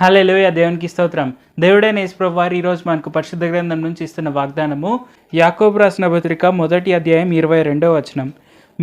హల్లెలూయా, దేవునికి స్తోత్రం. దేవుడైన యేసుప్రభు వారు ఈరోజు మనకు పరిశుద్ధ గ్రంథం నుంచి ఇస్తున్న వాగ్దానము యాకోబు రాసిన పత్రిక 1వ అధ్యాయం 22వ వచనం.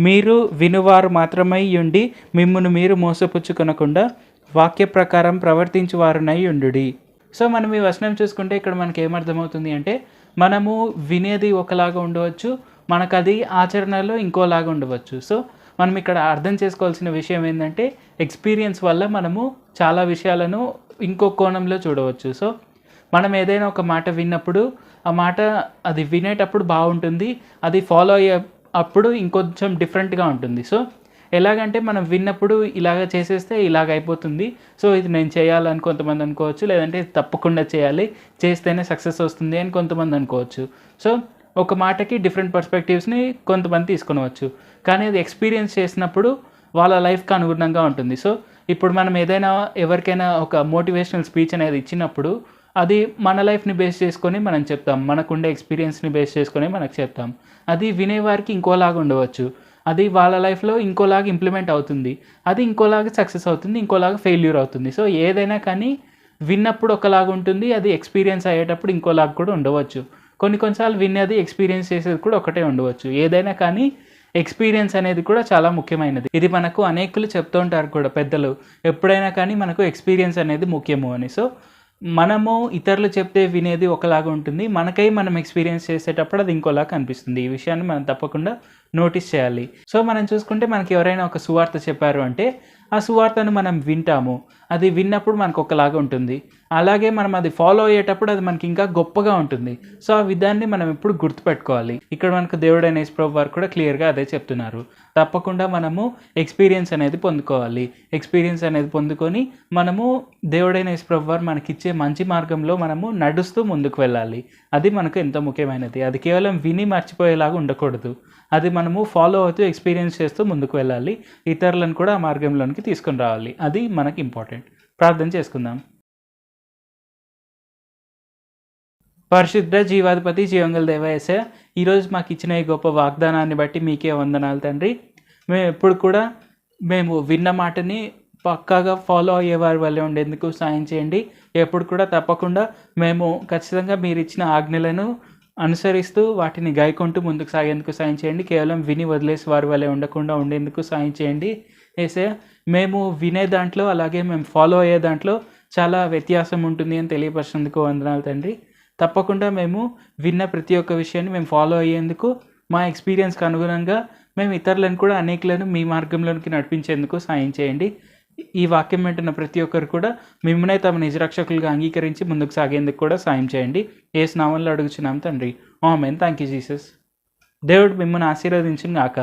మీరు వినువారు మాత్రమై ఉండి మిమ్మును మీరు మోసపుచ్చుకొనకుండా వాక్య ప్రకారం ప్రవర్తించువారునై ఉండుడి. సో మనం ఈ వచనం చూసుకుంటే ఇక్కడ మనకి ఏమర్థమవుతుంది అంటే, మనము వినేది ఒకలాగా ఉండవచ్చు, మనకు అది ఆచరణలో ఇంకోలాగా ఉండవచ్చు. సో మనం ఇక్కడ అర్థం చేసుకోవాల్సిన విషయం ఏంటంటే, ఎక్స్పీరియన్స్ వల్ల మనము చాలా విషయాలను ఇంకో కోణంలో చూడవచ్చు. సో మనం ఏదైనా ఒక మాట విన్నప్పుడు ఆ మాట అది వినేటప్పుడు బాగుంటుంది, అది ఫాలో అయ్యే అప్పుడు ఇంకొంచెం డిఫరెంట్గా ఉంటుంది. సో ఎలాగంటే మనం విన్నప్పుడు ఇలాగ చేసేస్తే ఇలాగ అయిపోతుంది, సో ఇది నేను చేయాలని కొంతమంది అనుకోవచ్చు, లేదంటే తప్పకుండా చేయాలి, చేస్తేనే సక్సెస్ వస్తుంది అని కొంతమంది అనుకోవచ్చు. సో ఒక మాటకి డిఫరెంట్ పర్స్పెక్టివ్స్ని కొంతమంది తీసుకొనవచ్చు, కానీ అది ఎక్స్పీరియన్స్ చేసినప్పుడు వాళ్ళ లైఫ్కి అనుగుణంగా ఉంటుంది. సో ఇప్పుడు మనం ఏదైనా ఎవరికైనా ఒక మోటివేషనల్ స్పీచ్ అనేది ఇచ్చినప్పుడు అది మన లైఫ్ని బేస్ చేసుకొని మనం చెప్తాం, మనకుండే ఎక్స్పీరియన్స్ని బేస్ చేసుకొని మనకు చెప్తాం. అది వినేవారికి ఇంకోలాగా ఉండవచ్చు, అది వాళ్ళ లైఫ్లో ఇంకోలాగా ఇంప్లిమెంట్ అవుతుంది, అది ఇంకోలాగా సక్సెస్ అవుతుంది, ఇంకోలాగా ఫెయిల్యూర్ అవుతుంది. సో ఏదైనా కానీ విన్నప్పుడు ఒకలాగా ఉంటుంది, అది ఎక్స్పీరియన్స్ అయ్యేటప్పుడు ఇంకోలాగా కూడా ఉండవచ్చు. కొన్నిసార్లు వినేది ఎక్స్పీరియన్స్ చేసేది కూడా ఒకటే ఉండవచ్చు. ఏదైనా కానీ ఎక్స్పీరియన్స్ అనేది కూడా చాలా ముఖ్యమైనది. ఇది మనకు అనేకులు చెప్తూ ఉంటారు కూడా పెద్దలు, ఎప్పుడైనా కానీ మనకు ఎక్స్పీరియన్స్ అనేది ముఖ్యము అని. సో మనము ఇతరులు చెప్తే వినేది ఒకలాగా ఉంటుంది, మనకై మనం ఎక్స్పీరియన్స్ చేసేటప్పుడు అది ఇంకోలాగా కనిపిస్తుంది. ఈ విషయాన్ని మనం తప్పకుండా నోటీస్ చేయాలి. సో మనం చూసుకుంటే మనకి ఎవరైనా ఒక సువార్త చెప్పారు అంటే ఆ సువార్తను మనం వింటాము, అది విన్నప్పుడు మనకు ఒకలాగా ఉంటుంది, అలాగే మనం అది ఫాలో అయ్యేటప్పుడు అది మనకి ఇంకా గొప్పగా ఉంటుంది. సో ఆ విధాన్ని మనం ఎప్పుడు గుర్తుపెట్టుకోవాలి. ఇక్కడ మనకు దేవుడైన యేసుప్రభు వారు కూడా క్లియర్గా అదే చెప్తున్నారు. తప్పకుండా మనము ఎక్స్పీరియన్స్ అనేది పొందుకోవాలి. ఎక్స్పీరియన్స్ అనేది పొందుకొని మనము దేవుడైన యేసుప్రభు వారు మనకిచ్చే మంచి మార్గంలో మనము నడుస్తూ ముందుకు వెళ్ళాలి. అది మనకు ఎంతో ముఖ్యమైనది. అది కేవలం విని మర్చిపోయేలాగా ఉండకూడదు, అది మనము ఫాలో అవుతూ ఎక్స్పీరియన్స్ చేస్తూ ముందుకు వెళ్ళాలి, ఇతరులను కూడా ఆ మార్గంలోనికి తీసుకొని రావాలి. అది మనకి ఇంపార్టెంట్. ప్రార్థన చేసుకుందాం. పరిశుద్ధ జీవాధిపతి జీవంగల దేవ యేసయ్య, ఈరోజు మాకు ఇచ్చిన ఈ గొప్ప వాగ్దానాన్ని బట్టి మీకే వందనాలు తండ్రి. మేము ఎప్పుడు కూడా మేము విన్న మాటని పక్కాగా ఫాలో అయ్యేవారి వల్లే ఉండేందుకు సాయం చేయండి. ఎప్పుడు కూడా తప్పకుండా మేము ఖచ్చితంగా మీరు ఇచ్చిన ఆజ్ఞలను అనుసరిస్తూ వాటిని గాయకుంటూ ముందుకు సాగేందుకు సాయం చేయండి. కేవలం విని వదిలేసి వారి వల్లే ఉండకుండా ఉండేందుకు సాయం చేయండి యేసయ్య. మేము వినే దాంట్లో అలాగే మేము ఫాలో అయ్యే దాంట్లో చాలా వ్యత్యాసం ఉంటుంది అని తెలియపరిచినందుకు వందనాలు తండ్రి. తప్పకుండా మేము విన్న ప్రతి ఒక్క విషయాన్ని మేము ఫాలో అయ్యేందుకు, మా ఎక్స్పీరియన్స్కి అనుగుణంగా మేము ఇతరులను కూడా అనేకులను మీ మార్గంలోనికి నడిపించేందుకు సాయం చేయండి. ఈ వాక్యం వింటున్న ప్రతి ఒక్కరు కూడా మిమ్మల్ని తమ నిజ రక్షకులుగా అంగీకరించి ముందుకు సాగేందుకు కూడా సాయం చేయండి. యేసు నామములో అడుగుచున్నాం తండ్రి, ఆమేన్. Thank you Jesus. దేవుడు మిమ్మల్ని ఆశీర్వదించును గాక.